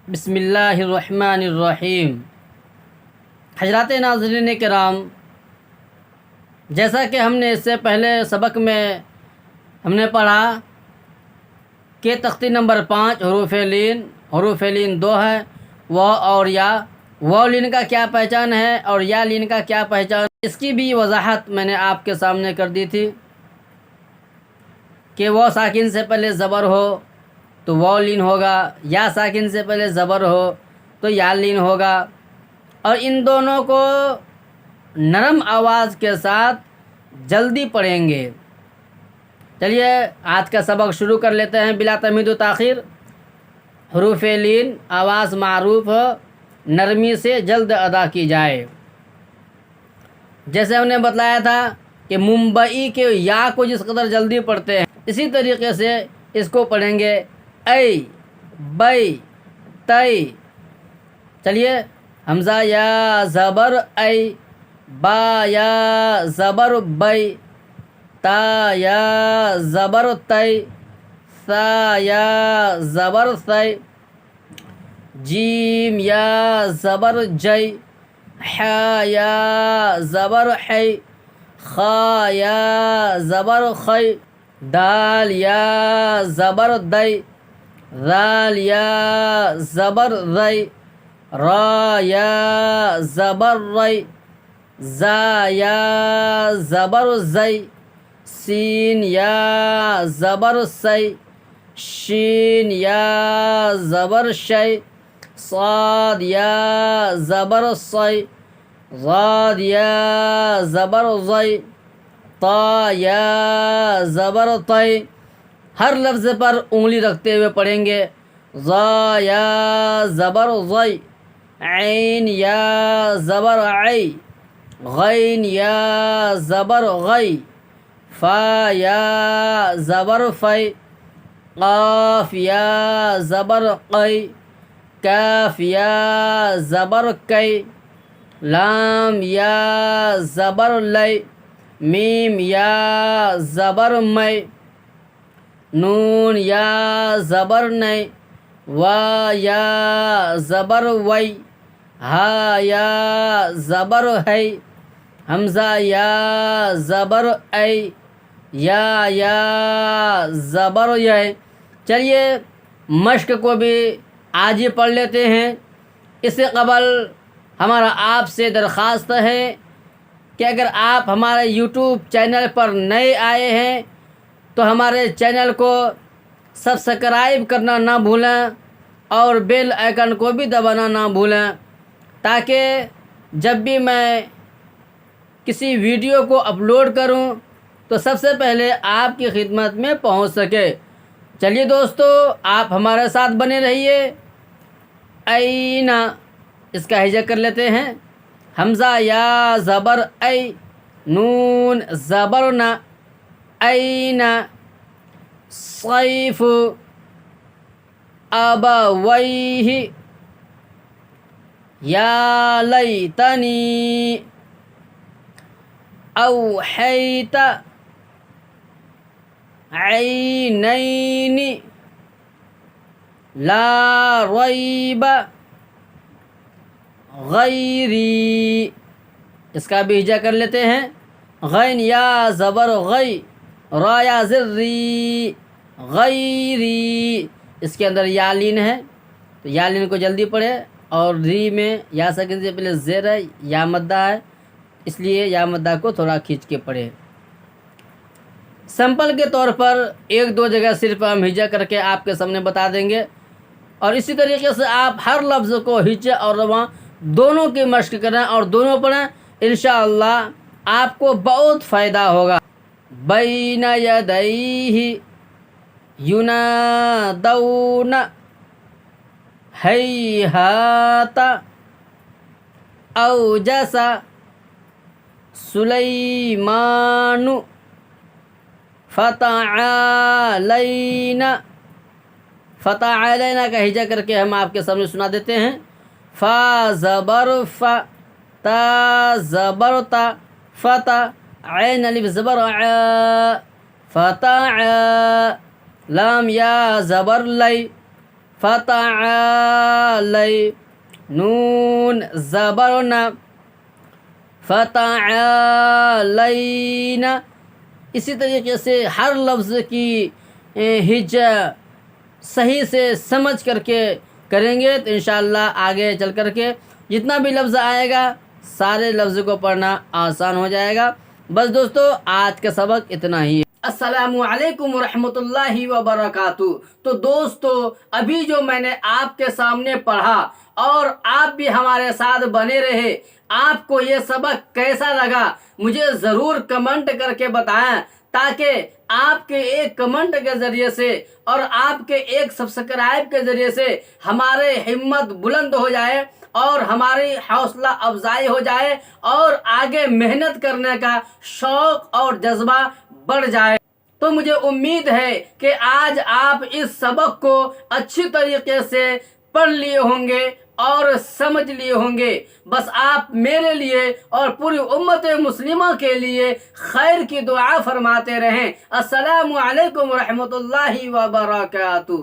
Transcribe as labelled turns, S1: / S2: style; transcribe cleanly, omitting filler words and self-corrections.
S1: بسم اللہ الرحمن الرحیم۔ حضرات ناظرین کرام، جیسا کہ ہم نے اس سے پہلے سبق میں ہم نے پڑھا کہ تختی نمبر 5 حروف لین 2 ہے، و اور یا۔ و لین کا کیا پہچان ہے اور یا لین کا کیا پہچان، اس کی بھی وضاحت میں نے آپ کے سامنے کر دی تھی کہ و ساکن سے پہلے زبر ہو تو و لین ہوگا، یا ساکن سے پہلے زبر ہو تو یا لین ہوگا، اور ان دونوں کو نرم آواز کے ساتھ جلدی پڑھیں گے۔ چلیے آج کا سبق شروع کر لیتے ہیں بلا تمہید و تاخیر۔ حروف لین آواز معروف ہو، نرمی سے جلد ادا کی جائے۔ جیسے ہم نے بتلایا تھا کہ ممبئی کے یا کو جس قدر جلدی پڑھتے ہیں، اسی طریقے سے اس کو پڑھیں گے اے، بئی، تئی۔ چلیے حمزہ یا زبر اے، با یا زبر بئی، تا یا زبر تئی، ثا یا زبر ثی، جیم یا زبر جئی، حا یا زبر حی، خا یا زبر خی، دال یا زبر دئی، ذال یا زبر ذی، را یا زبر ری، زا یا زبر زی، سین یا زبر سی، شین یا زبر شی، صاد یا زبر صی، ضاد یا زبر ضی، طا یا زبر طی۔ ہر لفظ پر انگلی رکھتے ہوئے پڑھیں گے۔ ضا یا زبر ضی، عین یا زبر عی، غین یا زبر غی، فا یا زبر فی، قاف یا زبر قی، کاف یا زبر کی، لام یا زبر لی، میم یا زبر می، نون یا زبر نی، وا یا زبر وی، ہا یا زبر ہے، حمزہ یا زبر اے، یا زبر یہ۔ چلیے مشق کو بھی آج ہی پڑھ لیتے ہیں۔ اس سے قبل ہمارا آپ سے درخواست ہے کہ اگر آپ ہمارے یوٹیوب چینل پر نئے آئے ہیں تو ہمارے چینل کو سبسکرائب کرنا نہ بھولیں اور بیل آئیکن کو بھی دبانا نہ بھولیں، تاکہ جب بھی میں کسی ویڈیو کو اپلوڈ کروں تو سب سے پہلے آپ کی خدمت میں پہنچ سکے۔ چلیے دوستو، آپ ہمارے ساتھ بنے رہیے۔ اینا، اس کا ہجا کر لیتے ہیں۔ حمزہ یا زبر اے، نون زبر نا، اینا، صیف، ابویہ، یا لیتنی، اوحیت، عینین، لا ریب، غیری۔ اس کا بھی ہجا کر لیتے ہیں۔ غین یا زبر غی، را یا ذری، غیری۔ اس کے اندر یا لین ہے تو یا لین کو جلدی پڑھے، اور ری میں یا ساکن سے پہلے زیر ہے، یا مدہ ہے، اس لیے یا مدہ کو تھوڑا کھینچ کے پڑھے۔ سمپل کے طور پر 1-2 جگہ صرف ہم ہجا کر کے آپ کے سامنے بتا دیں گے، اور اسی طریقے سے آپ ہر لفظ کو ہجا اور رواں دونوں کی مشق کریں اور دونوں پڑھیں۔ انشاءاللہ آپ کو بہت فائدہ ہوگا۔ بین یدیہ ینادون ہیہات اوجس سلیمان فتعالینا۔ فتعالینا کا ہجا کر کے ہم آپ کے سامنے سنا دیتے ہیں۔ فا زبر فا، تا زبر تا، فتا، عین الف زبر ع، فتع، لام یا زبر لی، فتعالی، نون زبر ن، فتعالین. اسی طریقے سے ہر لفظ کی ہجا صحیح سے سمجھ کر کے کریں گے تو انشاءاللہ آگے چل کر کے جتنا بھی لفظ آئے گا سارے لفظ کو پڑھنا آسان ہو جائے گا. بس دوستو آج کا سبق اتنا ہی ہے. السلام علیکم ورحمۃ اللہ وبرکاتہ. تو دوستو ابھی جو میں نے آپ کے سامنے پڑھا اور آپ بھی ہمارے ساتھ بنے رہے، آپ کو یہ سبق کیسا لگا مجھے ضرور کمنٹ کر کے بتائیں، تاکہ آپ کے ایک کمنٹ کے ذریعے سے اور آپ کے ایک سبسکرائب کے ذریعے سے ہمارے ہمت بلند ہو جائے اور ہماری حوصلہ افزائی ہو جائے اور آگے محنت کرنے کا شوق اور جذبہ بڑھ جائے. تو مجھے امید ہے کہ آج آپ اس سبق کو اچھی طریقے سے پڑھ لیے ہوں گے اور سمجھ لیے ہوں گے. بس آپ میرے لیے اور پوری امت مسلمہ کے لیے خیر کی دعا فرماتے رہیں. السلام علیکم ورحمۃ اللہ وبرکاتہ.